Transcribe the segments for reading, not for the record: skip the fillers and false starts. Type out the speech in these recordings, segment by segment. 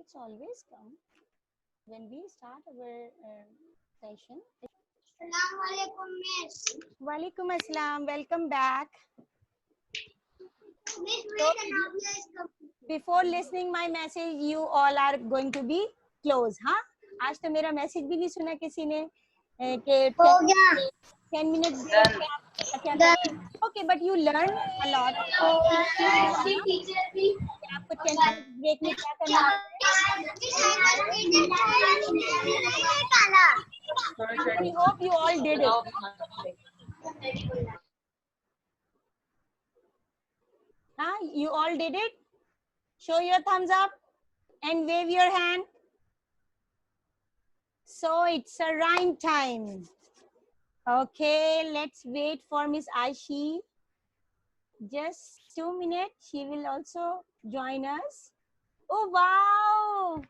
It's always come when we start our session. Assalamualaikum, Miss. Walaikum Assalam. Welcome back. Miss, wait, Anavia is coming. Before listening my message, you all are going to be close, हाँ? आज तो मेरा message भी नहीं सुना किसी ने कि हो गया 10 minutes break पे आप क्या करें? Okay, but you learn a lot. Teacher भी आपको 10 minutes break में क्या करना है? I hope you all did it. Huh? You all did it? Show your thumbs up and wave your hand. So it's a rhyme time. Okay, let's wait for Miss Aishi. Just 2 minutes. She will also join us. Oh, wow.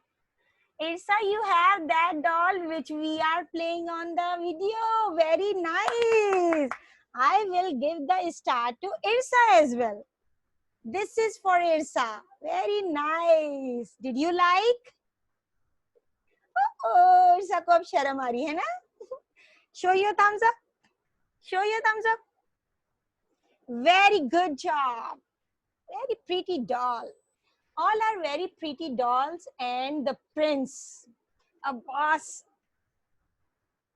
Irsa, you have that doll which we are playing on the video. Very nice. I will give the star to Irsa as well. This is for Irsa. Very nice. Did you like? Oh, Irsa को अब शर्म आ रही है ना? Show your thumbs up. Show your thumbs up. Very good job. Very pretty doll. All are very pretty dolls and the prince. Abbas.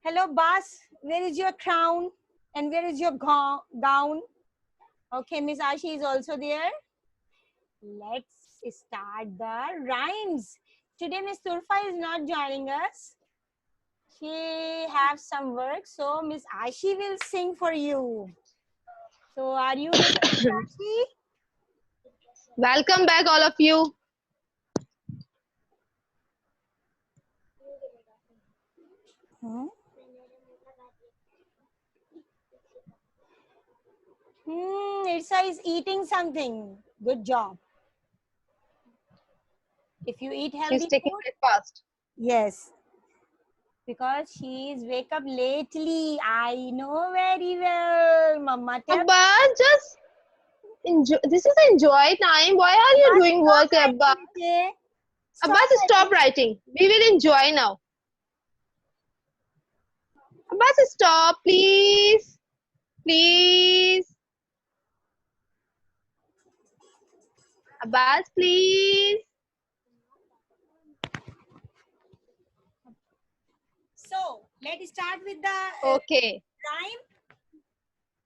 Hello, Bas. Where is your crown? And where is your gown? Okay, Miss Ashi is also there. Let's start the rhymes. Today, Miss Turfa is not joining us. She has some work, so Miss Ashi will sing for you. So, are you ready, Miss Ashi? Welcome back, all of you. Irsa is eating something. Good job. If you eat healthy She's taking food, breakfast. yes. Because she is wake up lately. I know very well. Mama tell Abba, just enjoy. This is enjoy time. Why are you doing work, Abba? Abba, stop writing. We will enjoy now. Abba, stop, please. Please. Abbas, please. So, let's start with the Okay. rhyme.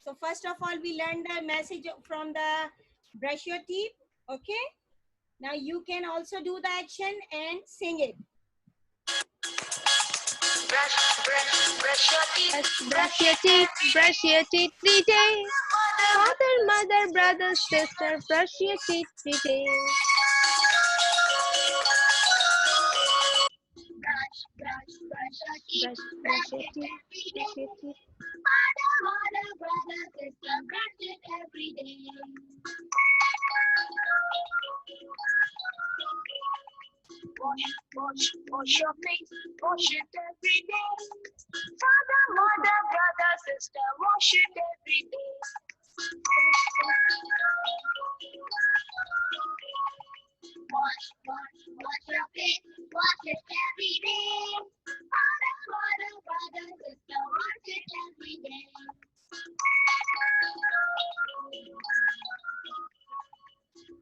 So, first of all, we learned the message from the brush your teeth. Okay. Now, you can also do the action and sing it. Brush your teeth. Brush your teeth. Brush your teeth 3 days. Father, mother, brother, sister, brush your teeth 3 days. brush your teeth. Brush your teeth. Brush your teeth. Mother, brother, sister, brush it every day. Wash your face, wash it every day. Father, mother, brother, sister, wash it every day. Wash your face, wash it every day. Father, mother, brother, sister, wash it every day.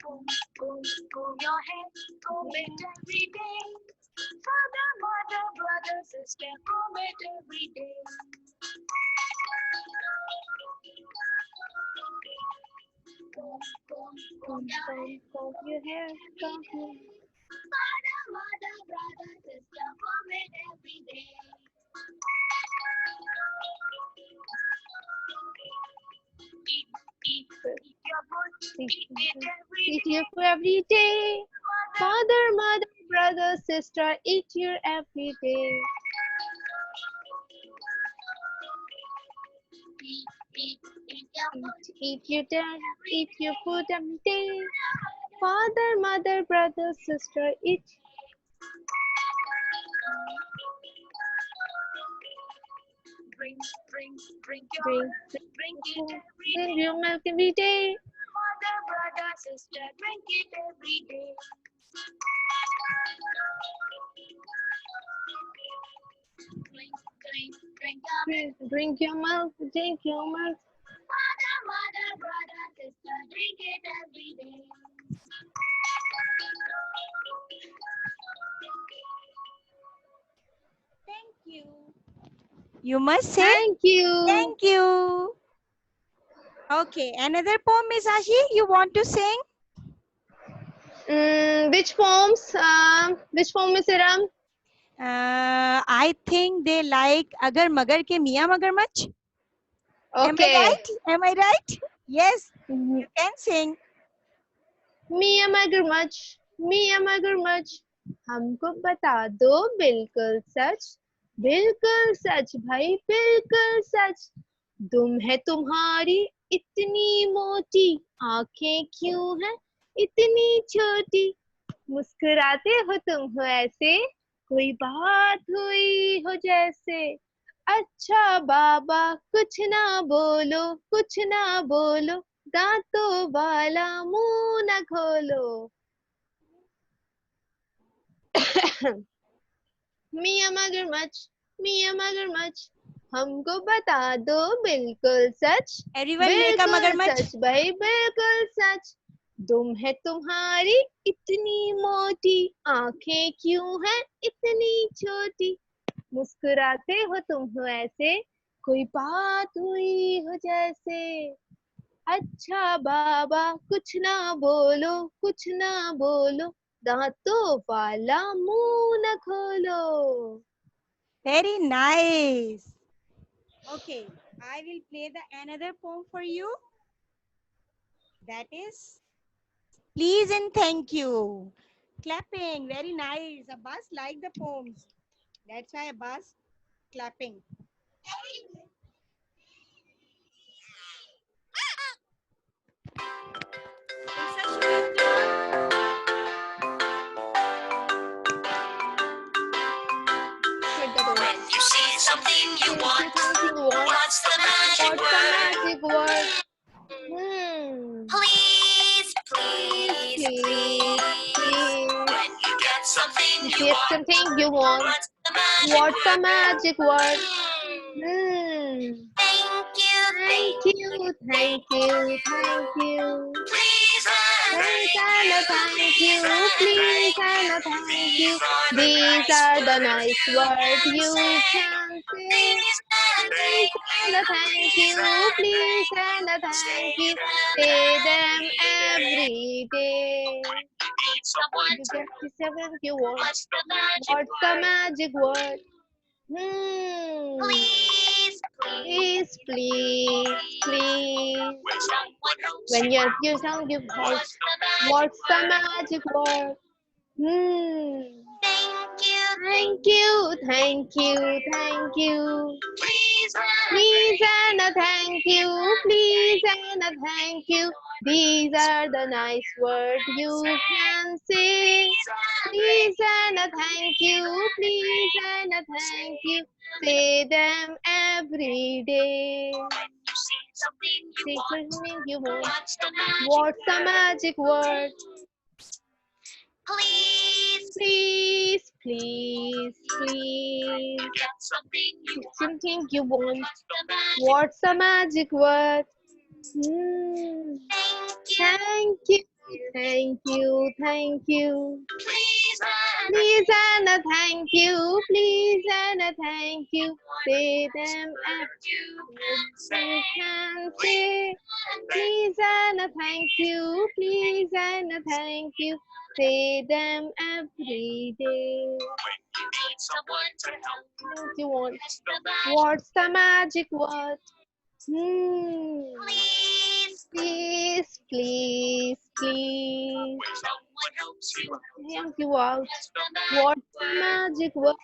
Comb your hair, comb it every day. Father, mother, brother, sister, comb it every day. Comb your hair. Comb your hair. Father, mother, brother, sister, comb it every day. Eat your food, eat it every Eat day. your food every day. Father, mother, brother, sister, eat your every day. Eat your dad, eat your food every day. Father, mother, brother, sister, eat. Drink Drink it every day. your milk every day. Mother, brother, sister, drink it every day. Drink your milk, drink your milk. Mother, mother, brother, sister, drink it every day. Thank you. You must say Thank you. thank you. Okay, another poem, Miss Ashi, you want to sing? Which poems? Which poem, Miss Iram? I think they like Agar Magar ke Mia Magarmach. Am I Okay. right? Am I right? Yes, you can sing. मियाँ मगरमच्छ, मियाँ मगरमच्छ, हमको बता दो बिल्कुल सच भाई बिल्कुल सच। दुम है तुम्हारी इतनी मोटी, आंखें क्यों हैं इतनी छोटी? मुस्कुराते हो तुम हो ऐसे, कोई बात हुई हो जैसे। अच्छा बाबा कुछ ना बोलो, दांतों वाला मुंह न खोलो। मियाँ मगरमच्छ, हमको बता दो बिल्कुल सच। Everyone make a बिल्कुल Magarmach. सच भाई बिल्कुल सच। दुम है तुम्हारी इतनी मोटी, आंखें क्यों हैं इतनी छोटी? मुस्कुराते हो तुम हो ऐसे, कोई बात हुई हो जैसे। अच्छा बाबा कुछ ना बोलो, दांतों वाला मुंह न खोलो। Very nice. Okay, I will play the another poem for you. That is Please and Thank You. Clapping, very nice. Abbas like the poems. That's why Abbas clapping. When you see something you want, what's the magic What's the word? magic word? Please, please, please. When you get something you Get want, something you want. what's the magic What's the word? magic word? Thank you, Thank you, thank you, thank you. Please and Thanks and a thank you, please and a thank you. These are the nice words you can say. Please and a thank you, please and a thank you. Say them every day. Need someone You to get the seven you want. what's the magic What's the word? magic word? Please, Please, please, please. when someone helps When you, you sound you help. what's the magic What's the word? magic word? Thank you, Thank you, thank you, thank you. please Please and a thank you, please and a thank you. These are the nice words you can say. Please and a thank you, please and a thank you. Say them every day. you see something you Say want, something you want. what's the magic What's the word? magic word? Please, Please, please, please. get something you Get want, something you want. what's the magic What's the magic word? Thank you, Thank you, thank you. please Please and a thank you, please and a thank you. Say them as you can say. Please and a thank you, please and a thank you. Say them every day. you need someone to help. What you want? What's the magic? What's the magic word? Please, Please, please, please. when someone helps you, Help you out. what's What's the the magic word?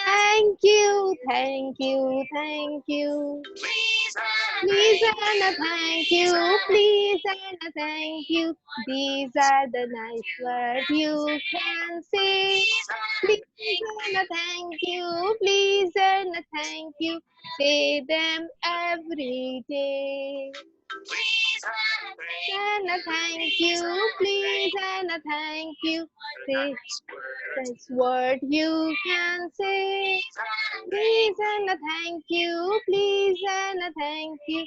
Thank you, Thank you, thank you. please Please and a thank you, please and a thank you. These are the nice words you can say. Please and a thank you, please and a thank you. Say them every day. please And and a thank you. Please and a thank you. Say that's what you can say. Please and a thank you. Please and a thank you.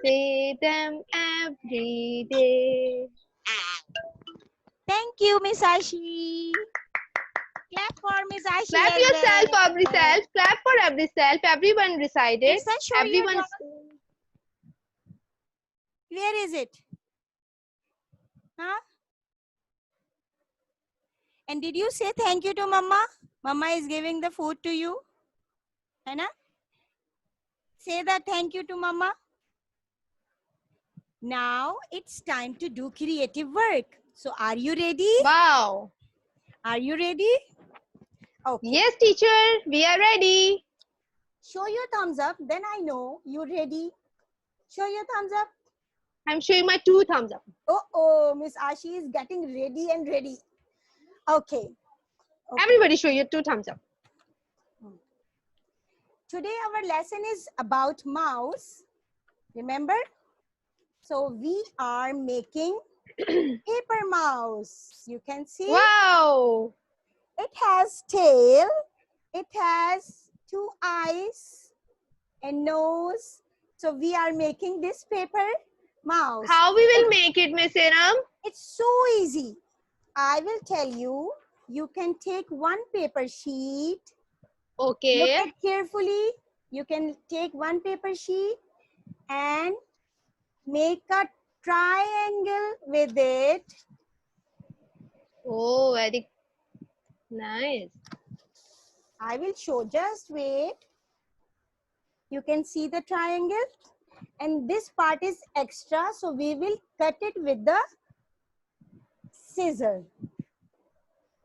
Say them every day. Thank you, Miss Ashi. Clap for Miss Ashi Clap as yourself, well. every self. Clap for every self. Everyone recited. It's a show your Everyone. dog. Where is it? Huh? And did you say thank you to Mama? Mama is giving the food to you. है ना? Say that thank you to Mama. Now it's time to do creative work. So are you ready? Wow. Are you ready? Okay. Yes, teacher. We are ready. Show your thumbs up. Then I know you're ready. Show your thumbs up. I'm showing my 2 thumbs up. Oh, Miss Ashi is getting ready and ready. Okay. Everybody show your 2 thumbs up. Today our lesson is about mouse. Remember? So we are making paper mouse. You can see Wow. it has tail. It has 2 eyes and nose. So we are making this paper mouse. How we will make it, Miss Iram? It's so easy. I will tell you. You can take one paper sheet. Okay. Look at carefully. You can take one paper sheet and make a triangle with it. Oh, very nice. I will show. Just wait. You can see the triangle. And this part is extra. So we will cut it with the scissor.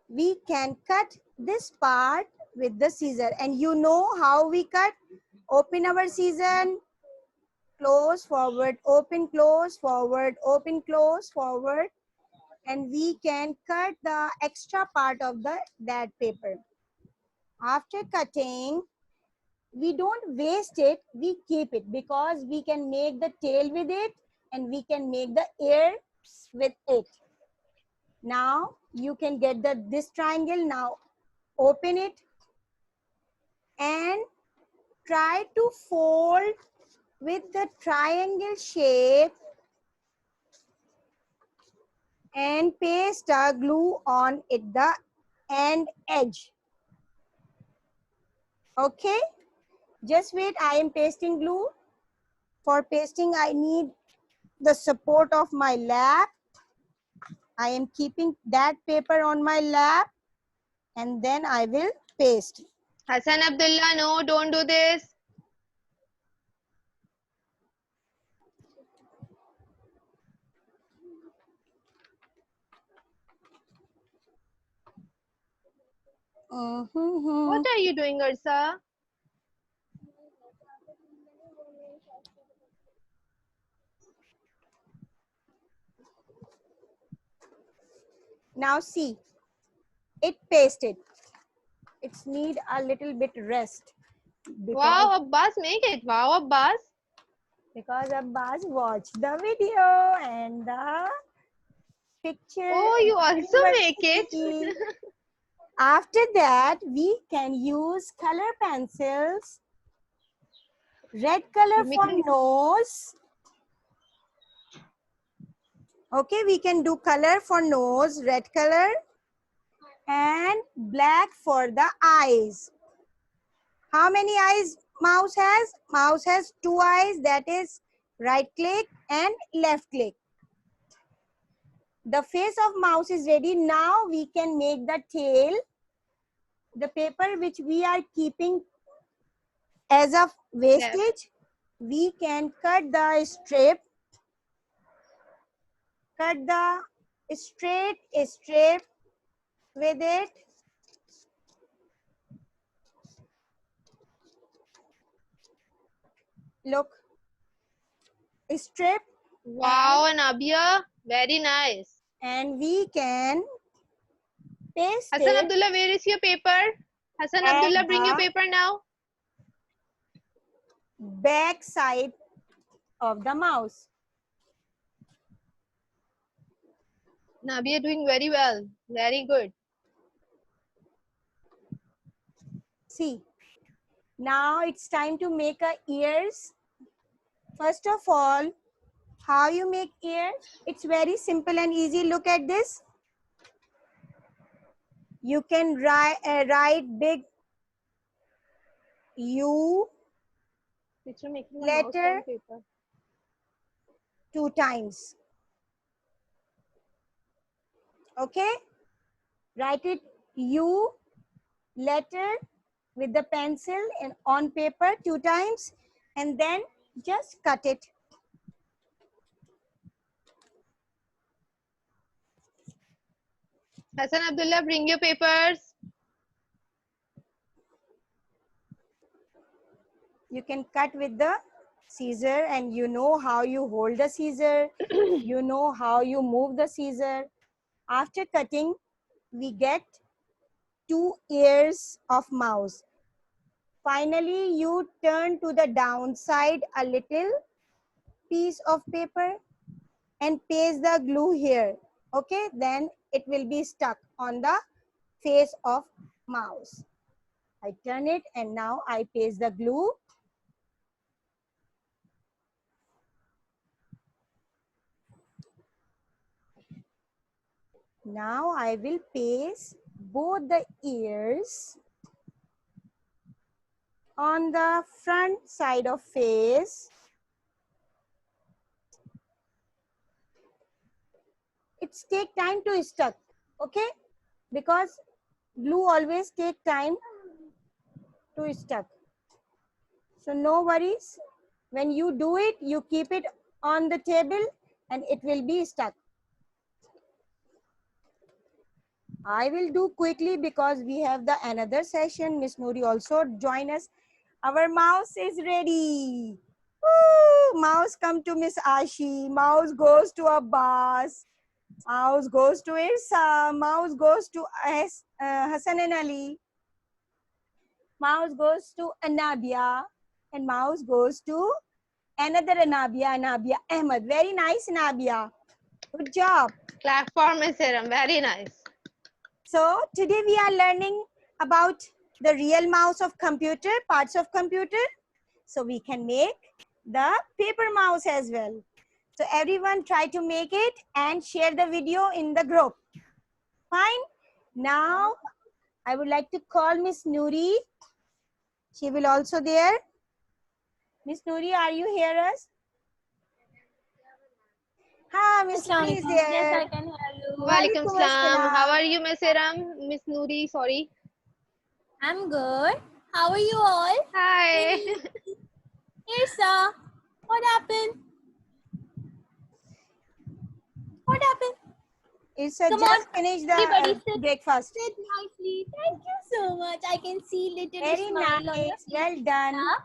We can cut this part with the scissor. And you know how we cut? Open our scissor. Close, forward, open, close, forward, open, close, forward. And we can cut the extra part of that paper. After cutting, we don't waste it, we keep it because we can make the tail with it and we can make the ear with it. Now you can get this triangle. Now open it and try to fold with the triangle shape and paste a glue on it, the end edge. Okay, just wait. I am pasting glue. For pasting, I need the support of my lap. I am keeping that paper on my lap and then I will paste. Hassan Abdullah, no, don't do this. What are you doing, Ursa? Now see, it pasted. It's need a little bit rest. Wow, Abbas, make it. Wow, Abbas. Because Abbas watched the video and the picture. Oh, you also make it. After that, we can use color pencils. Red color for nose. Okay, we can do color for nose, red color. And black for the eyes. How many eyes mouse has? Mouse has 2 eyes, that is right click and left click. The face of mouse is ready. Now we can make the tail. The paper which we are keeping as a wastage, we can cut the strip. Cut the straight strip with it. Look, strip. Wow, Anabia, very nice. And we can paste Hassan it. Abdullah, where is your paper? Hassan And Abdullah, bring your paper now. Back side of the mouse. Now we are doing very well. Very good. See, now it's time to make a ears. First of all, how you make ears? It's very simple and easy. Look at this. You can write big U Teacher making a mouse letter on paper. 2 times. Okay? Write it U letter with the pencil and on paper 2 times, and then just cut it. Hassan Abdullah, bring your papers. You can cut with the scissor, and you know how you hold the scissor. You know how you move the scissor. After cutting, we get 2 ears of mouse. Finally, you turn to the downside a little piece of paper and paste the glue here. Okay, then it will be stuck on the face of mouse. I turn it and now I paste the glue. Now I will paste both the ears on the front side of face. It's take time to stuck, okay? Because glue always take time to stuck. So no worries. When you do it, you keep it on the table and it will be stuck. I will do quickly because we have the another session. Miss Noori also join us. Our mouse is ready. Woo! Mouse come to Miss Ashi. Mouse goes to Abbas. Mouse goes to Irsa. Mouse goes to Hassan and Ali. Mouse goes to Anabia. And mouse goes to another Anabia, Anabia Ahmed. Very nice, Anabia. Good job. Clap for Miss Hiram. Very nice. So today we are learning about the real mouse of computer, parts of computer. So we can make the paper mouse as well. So everyone try to make it and share the video in the group. Fine. Now I would like to call Miss Noori. She will also there. Miss Noori, are you hear us? Ha, Miss Noori is there. Yes, I can hear you. Walaikum Walaikum salam. assalam. How are you, Miss Hiram? Miss Noori, sorry. I'm good. How are you all? Hi. Irsa, what happened? What happened? It's Come just on, finish the everybody sit. breakfast. Sit nicely. Thank you so much. I can see little Very smile on your nice. face. Well done. Yeah.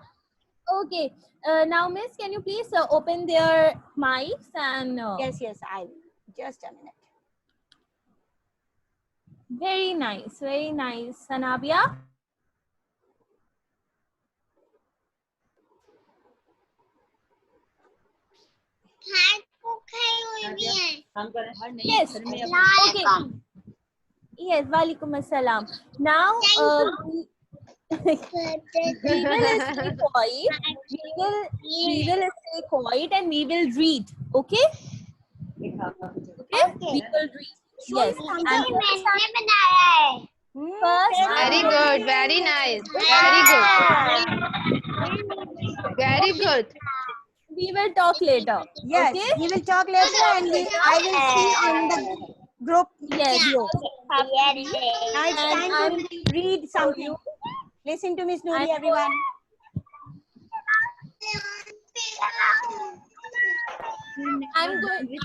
Okay. Now, Miss, can you please open their mics and Yes, I will. Just a minute. very nice, very nice. Sanabia. Yes. Okay. Yes. Walaikum assalam. Now, we will stay quiet. We will stay quiet and we will read. Okay? Okay? We will read. Yes. And first, Very good. Very nice. Very good. Very good. we will talk later. Yes, Okay? we will talk later and I will see on the group Yes. video. Now it's And time to read something. Listen to Miss Noori, everyone. I'm going to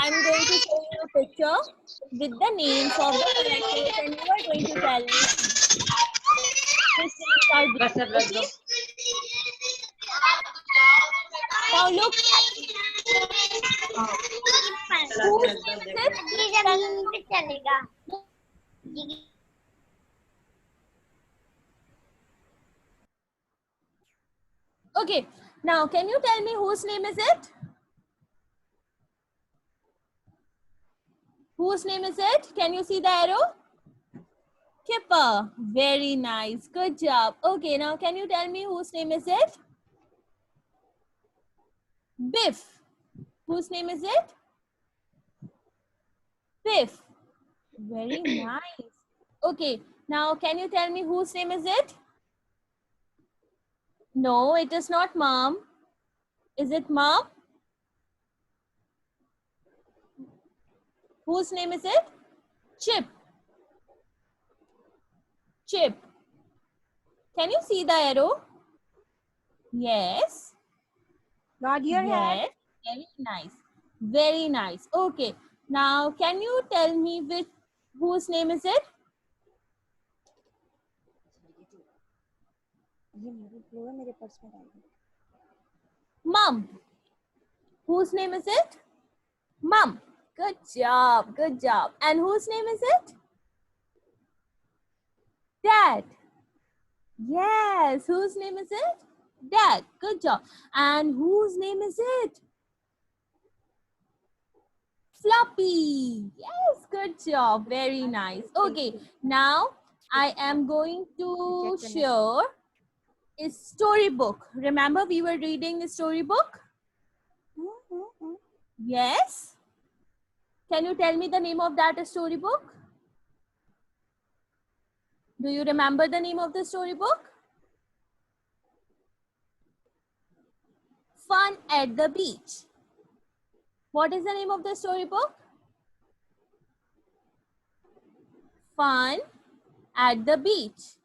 show you a picture with the names of the characters and you are going to tell me which names are these. Okay? Now look. Whose name is it? Okay. Now can you tell me whose name is it? Whose name is it? Can you see the arrow? Kipper. Very nice. Good job. Okay, now can you tell me whose name is it? Biff. Whose name is it? Biff. Very nice. Okay, now can you tell me whose name is it? No, it is not Mom. Is it Mom? Whose name is it? Chip. Chip. Can you see the arrow? Yes. Nod your head. Yes. Very nice. Very nice. Okay. Now, can you tell me whose name is it? ये मेरे blue है, मेरे purse में डाल दो। Mom. Whose name is it? Mom. Good job. Good job. And whose name is it? Dad. Yes. Whose name is it? Dad. Good job. And whose name is it? Floppy. Yes. Good job. Very nice. Okay. Now I am going to show a storybook. Remember we were reading the storybook? Yes. Can you tell me the name of that storybook? Do you remember the name of the storybook? Fun at the Beach. What is the name of the storybook? Fun at the Beach.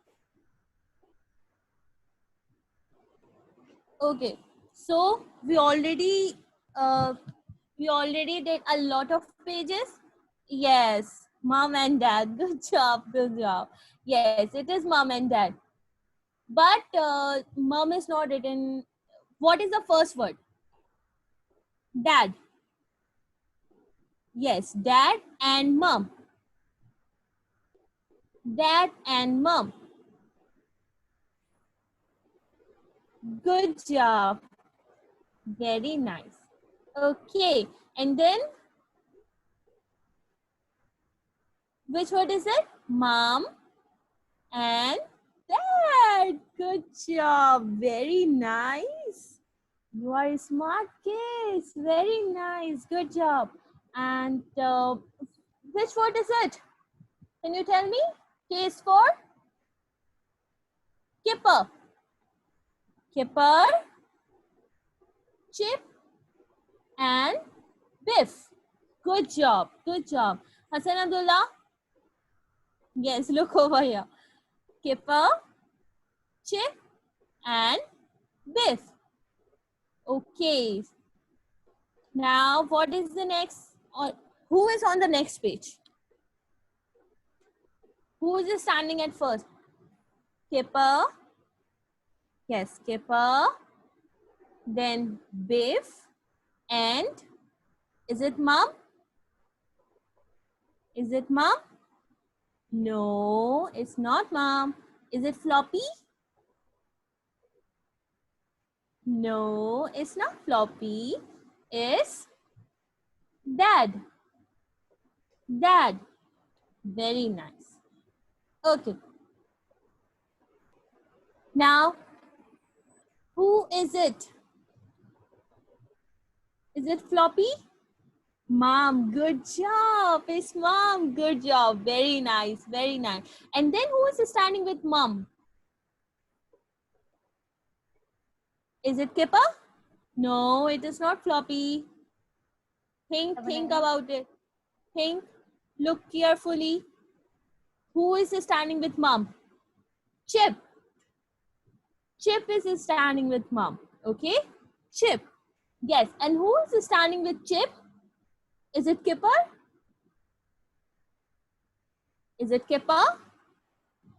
Okay, so we already did a lot of pages. Yes, Mom and Dad. Good job, good job. Yes, it is Mom and Dad. But Mom is not written. What is the first word? Dad. Yes, Dad and Mom. Dad and Mom. Good job. Very nice. Okay, and then which word is it? Mom and Dad. Good job. Very nice. You are smart kids. Very nice. Good job. And which word is it? Can you tell me? K is for Kipper. Kipper, Chip, and Biff. Good job. Good job. Hassan Abdullah? Yes, look over here. Kipper, Chip, and Biff. Okay. Now, what is the next? Who is on the next page? Who is standing at first? Kipper. Yes, Kipper. Then Biff. And is it Mom? Is it Mom? No, it's not Mom. Is it Floppy? No, it's not Floppy. It's Dad. Dad. Very nice. Okay. Now, who is it? Is it Floppy? Mom, good job. It's Mom. Good job. Very nice. Very nice. And then who is standing with Mom? Is it Kipper? No, it is not Floppy. Think about it. Think. Look carefully. Who is standing with Mom? Chip. Chip is standing with Mom. Okay? Chip. Yes. And who is standing with Chip? Is it Kipper? Is it Kipper?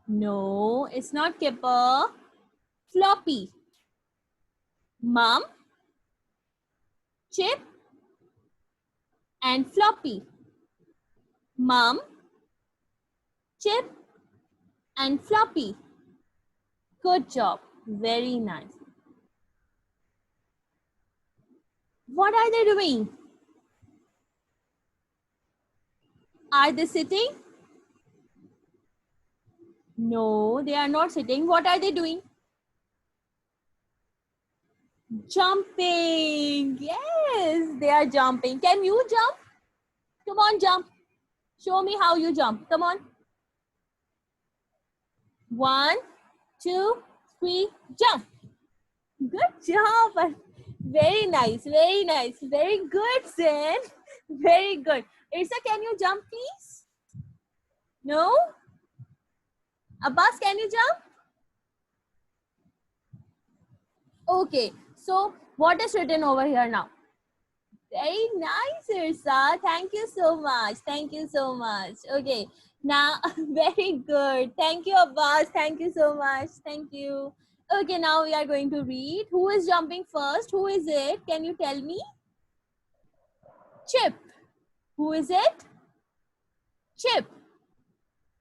No, it's not Kipper. Floppy. Mom, Chip, and Floppy. Mom, Chip, and Floppy. Good job. Very nice. What are they doing? Are they sitting? No, they are not sitting. What are they doing? Jumping. Yes, they are jumping. Can you jump? Come on, jump. Show me how you jump. Come on. 1, 2, 3, jump. Good job. Very nice, very nice. Very good, Zen. Very good. Irsa, can you jump, please? No? Abbas, can you jump? Okay, so what is written over here now? Very nice, Irsa. Thank you so much. Thank you so much. Okay, now, very good. Thank you, Abbas. Thank you so much. Thank you. Okay, now we are going to read. Who is jumping first? Who is it? Can you tell me? Chip. Who is it? Chip.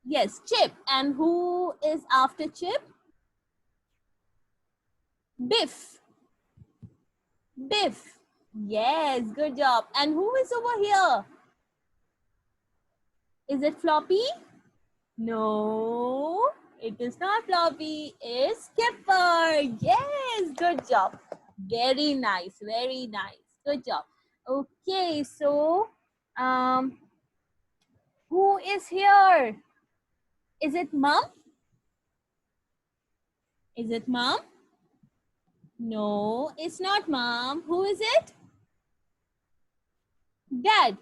Yes, Chip. And who is after Chip? Biff. Biff. Yes, good job. And who is over here? Is it Floppy? No, it is not Floppy. It's Skipper. Yes, good job. Very nice, very nice. Good job. Okay, so who is here? Is it Mom? Is it Mom? No, it's not Mom. Who is it? Dad.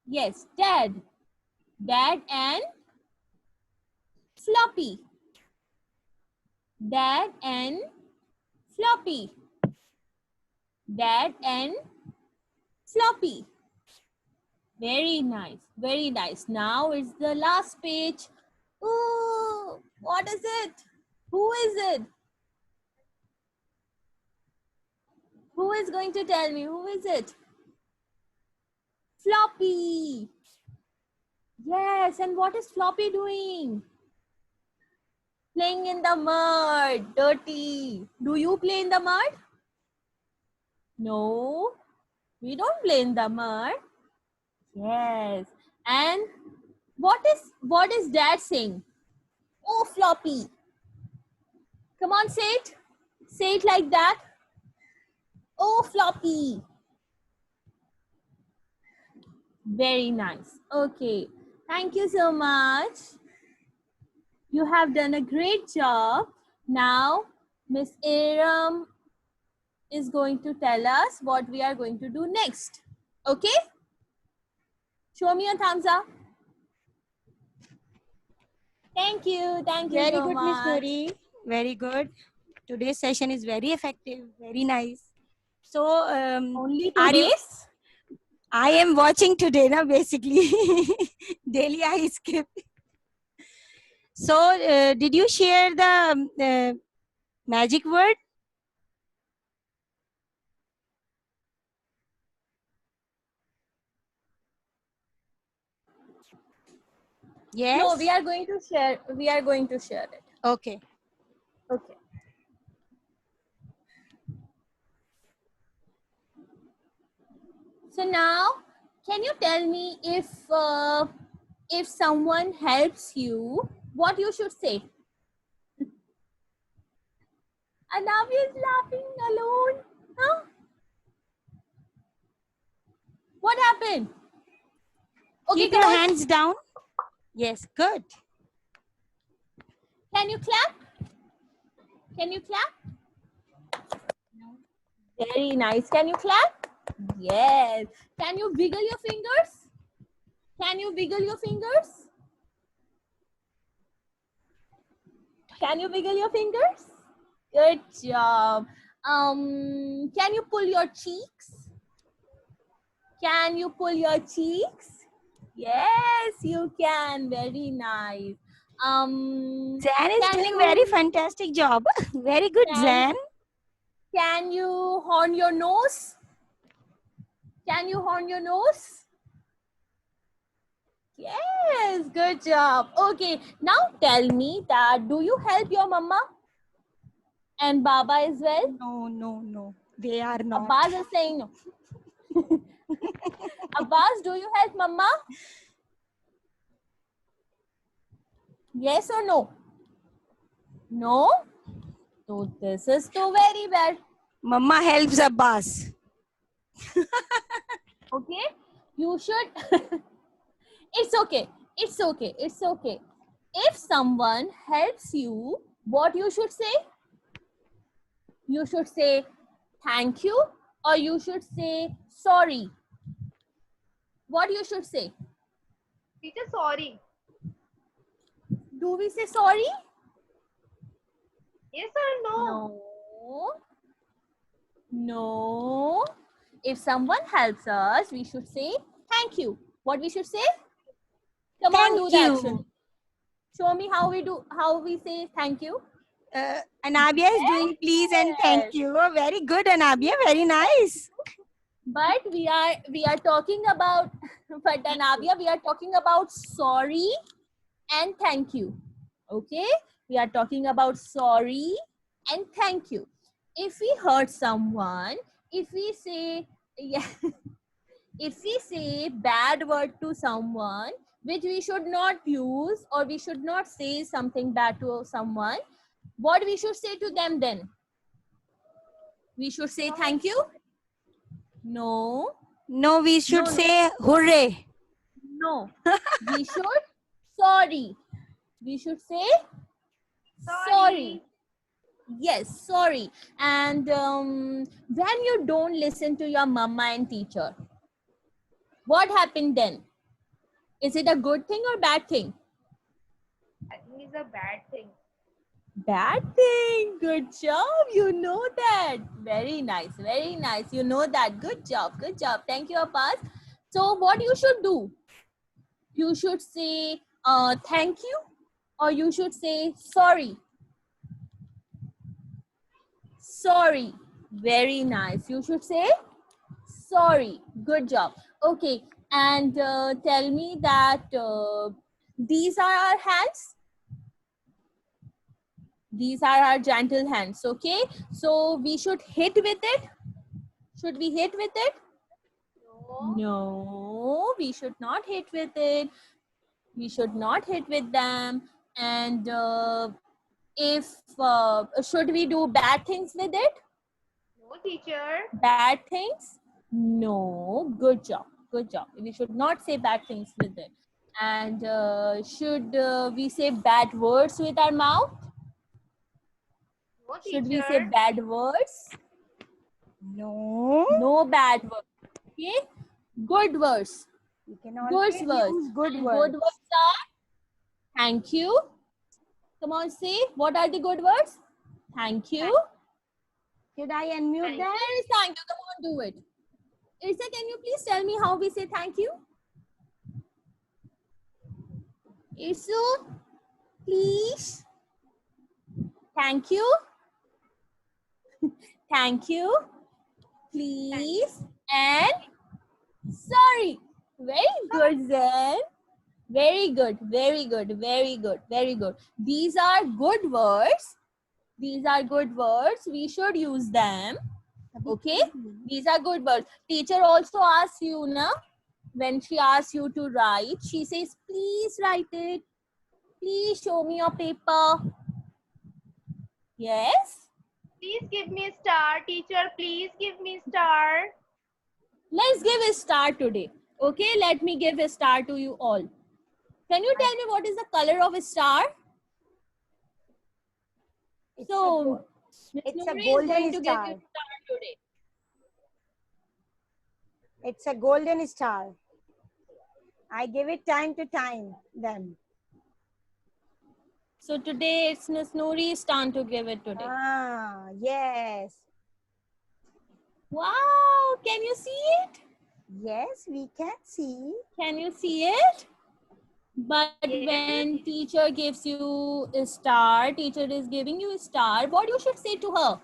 Yes, Dad. Dad and Floppy. Dad and Floppy. Dad and Floppy. Very nice, very nice. Now it's the last page. Ooh, what is it? Who is it? Who is going to tell me? Who is it? Floppy. Yes, and what is Floppy doing? Playing in the mud, dirty. Do you play in the mud? No, we don't play in the mud. Yes, and what is Dad saying? Oh, Floppy. Come on, say it. Say it like that. Oh, Floppy. Very nice. Okay, thank you so much. You have done a great job. Now, Miss Aram is going to tell us what we are going to do next. Okay? Show me your thumbs up. Thank you. Thank you Very so good, Miss much. Nuri. Very good. Today's session is very effective. Very nice. So, Only are you? today's? I am watching today, na, basically. Daily I skip. So, did you share the magic word? Yes. No, we are going to share. We are going to share it. Okay. Okay. So now, can you tell me if someone helps you, what you should say? Anavi is laughing alone. Huh? What happened? Okay, Keep come your on. hands down. Yes, good. Can you clap? Can you clap? Very nice. Can you clap? Yes. Can you wiggle your fingers? Can you wiggle your fingers? Can you wiggle your fingers? Good job. Can you pull your cheeks? Can you pull your cheeks? Yes, you can. Very nice. Zan is Can doing you- very fantastic job. Very good, Can- Zan. Can you horn your nose? Can you horn your nose? Yes, good job. Okay, now tell me that do you help your mama and Baba as well? No, no, no. They are not. Abbas is saying no. Abbas, do you help mama? Yes or no? No? So this is too very bad. Mama helps Abbas. Okay? You should. It's okay. It's okay. It's okay. If someone helps you, what you should say? You should say thank you or you should say sorry. What you should say? Teacher, sorry. Do we say sorry? Yes or no? No. No. If someone helps us, we should say thank you. What we should say? Come on, do Thank the you. action. Show me how we say thank you. Anabia is doing please and thank Yes. you. Oh, very good, Anabia. Very nice. But we are talking about but Anabia, we are talking about sorry and thank you. Okay? We are talking about sorry and thank you. If we hurt someone, if we say yeah, if we say bad word to someone which we should not use or we should not say something bad to someone, what we should say to them then? We should say thank you? No. No, we should No. say hooray. No. We should sorry. We should say sorry. Yes, sorry. And when you don't listen to your mama and teacher, what happened then? Is it a good thing or bad thing? I think it's a bad thing. Bad thing. Good job. You know that. Very nice. Very nice. You know that. Good job. Good job. Thank you, Abbas. So what you should do? You should say thank you or you should say sorry. Sorry. Very nice. You should say sorry. Good job. Okay. And tell me that these are our hands. These are our gentle hands. Okay. So we should hit with it. Should we hit with it? No, we should not hit with it. We should not hit with them. And if should we do bad things with it? No, teacher. Bad things? No. Good job. Good job. We should not say bad things with it. And should we say bad words with our mouth? No, Should we say teacher. bad words? No. No bad words. Okay. Good words. You can Good always words. use good And words. good words are thank you. Come on, say what are the good words? Thank you. Should I unmute Thank them? Where is thank you? Come on, do it. Irsa, can you please tell me how we say thank you? Irsu, please. Thank you. Thank you. Please. And sorry. Very good, Zen. Very good. Very good. Very good. Very good. These are good words. These are good words. We should use them. Okay. These are good words. Teacher also asks you, na, when she asks you to write, she says, please write it. Please show me your paper. Yes. Please give me a star, teacher. Please give me a star. Let's give a star today. Okay. Let me give a star to you all. Can you tell me what is the color of a star? It's So, Miss it's a Noori is golden going to give star. you a star today. It's a golden star. I give it time to time them. So today it's Miss Noori's turn to give it today. Ah, yes. Wow, can you see it? Yes, we can see. Can you see it? But Yes. when teacher gives you a star, teacher is giving you a star, what you should say to her?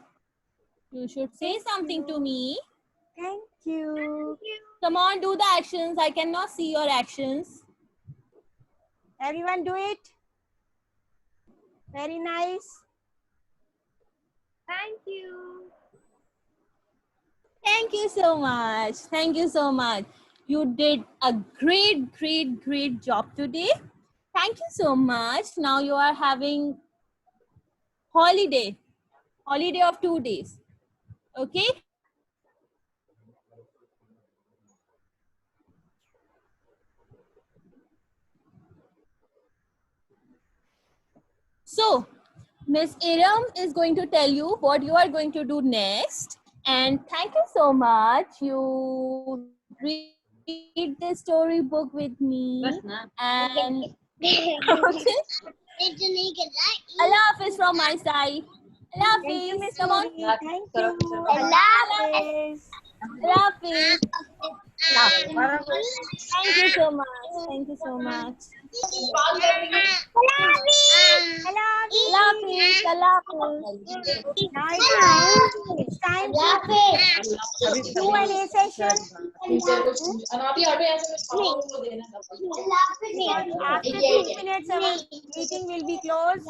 You should say Thank something to you. me. Thank you. Come on, do the actions. I cannot see your actions. Everyone do it. Very nice. Thank you. Thank you so much. Thank you so much. You did a great, great, great job today. thank you so much. Now you are having holiday of 2 days. Okay. So, Miss Iram is going to tell you what you are going to do next. And thank you so much. You read the storybook with me. And okay. Allah Hafiz from my side. Allah Thank you, Hafiz. Miss Come on. Nuri. Thank you. Allah Hafiz. Allah Hafiz. Thank you so much. Thank you so much. Hello. Allah Hafiz. Allah Hafiz. Now it's time to Q&A session. After 2 minutes, our meeting will be closed.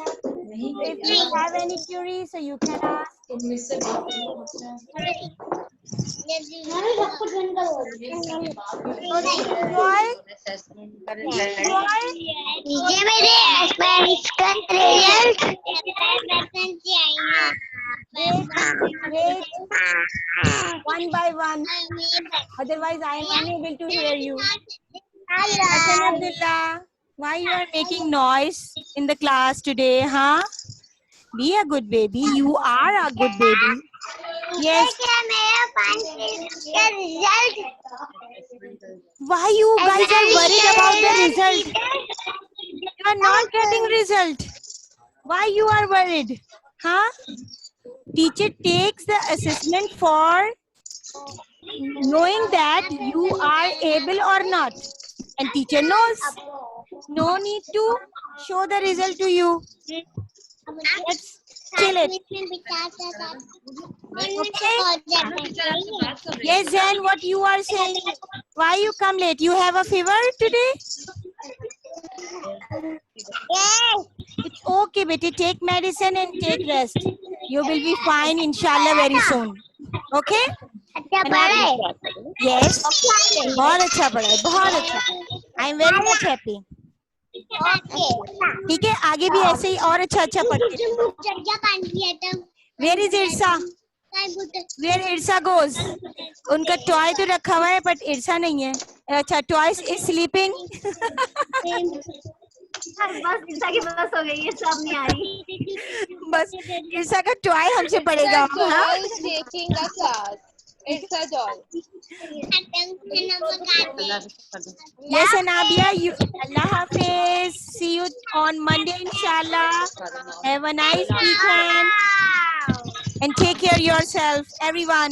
If you have any queries, so you can ask. Enjoy. ये मेरे experiments का result Wait one by one. Otherwise, I am unable to hear you. Hassan Abdullah, why you are making noise in the class today, huh? Be a good baby. You are a good baby. Yes. मेरा 5 का result Why you guys are worried about the result? You are not getting result. Why you are worried? Huh? Teacher takes the assessment for knowing that you are able or not. And teacher knows. No need to show the result to you. Let's chill it. Okay? Yes, Zen, what you are saying? Why you come late? You have a fever today? Yes. It's okay, baby. Take medicine and take rest. You will be fine, inshallah, very soon. Okay? अच्छा पढ़े Yes. बहुत अच्छा पढ़ा है, बहुत अच्छा. I am very much happy. ठीक है, आगे भी ऐसे ही और अच्छा पढ़ते. Where is Irsa? Where Irsa goes? उनका टॉय तो रखा हुआ है, but Irsa नहीं है. अच्छा, टॉय is sleeping. बस ईसा की बस हो गई है, सब नहीं आ रही. बस Irsa का टॉय हमसे पड़ेगा. हाँ? Is taking the class. It's a doll. Yes, Anabia, you. Allah Hafiz. See you on Monday, inshallah. Have a nice weekend. And take care of yourself, everyone.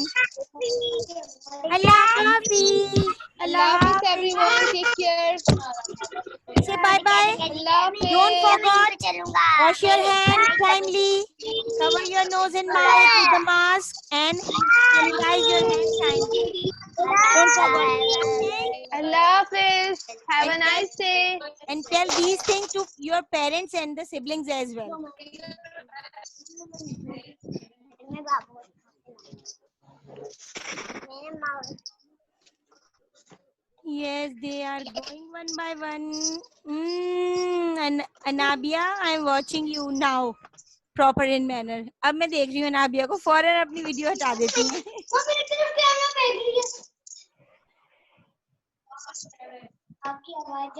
Allah Hafiz. Allah Hafiz everyone. Take care. Say bye-bye. Allah Hafiz. Don't forget, wash your hands timely. Cover your nose and mouth with the mask. And sanitize your hands timely. Don't forget. Okay? Allah Hafiz. Have a nice day. And tell these things to your parents and the siblings as well. Yes, they are going one by one. And Anabia, I'm watching you now. Proper in manner. अब मैं देख रही हूँ अनाबिया को, फौरन अपनी video हटा देती हूँ. आपकी आवाज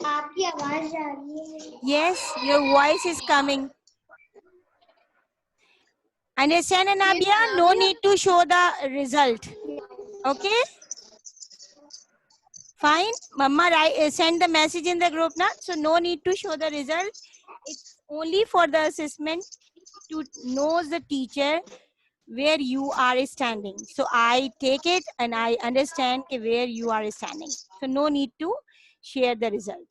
आपकी आवाज आ रही है. Yes, your voice is coming. Understand, Anabia? No need to show the result. Okay? Fine. Mama send the message in the group now. So no need to show the result. It's only for the assessment to know the teacher where you are standing. So I take it and I understand where you are standing. So no need to share the result.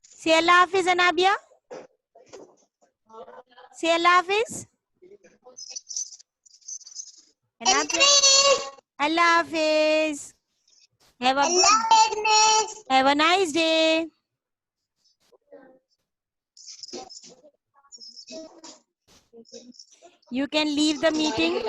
Say Allah Hafiz, Anabia. Say Allah Hafiz. Allah Hafiz. Have a nice day. You can leave the meeting.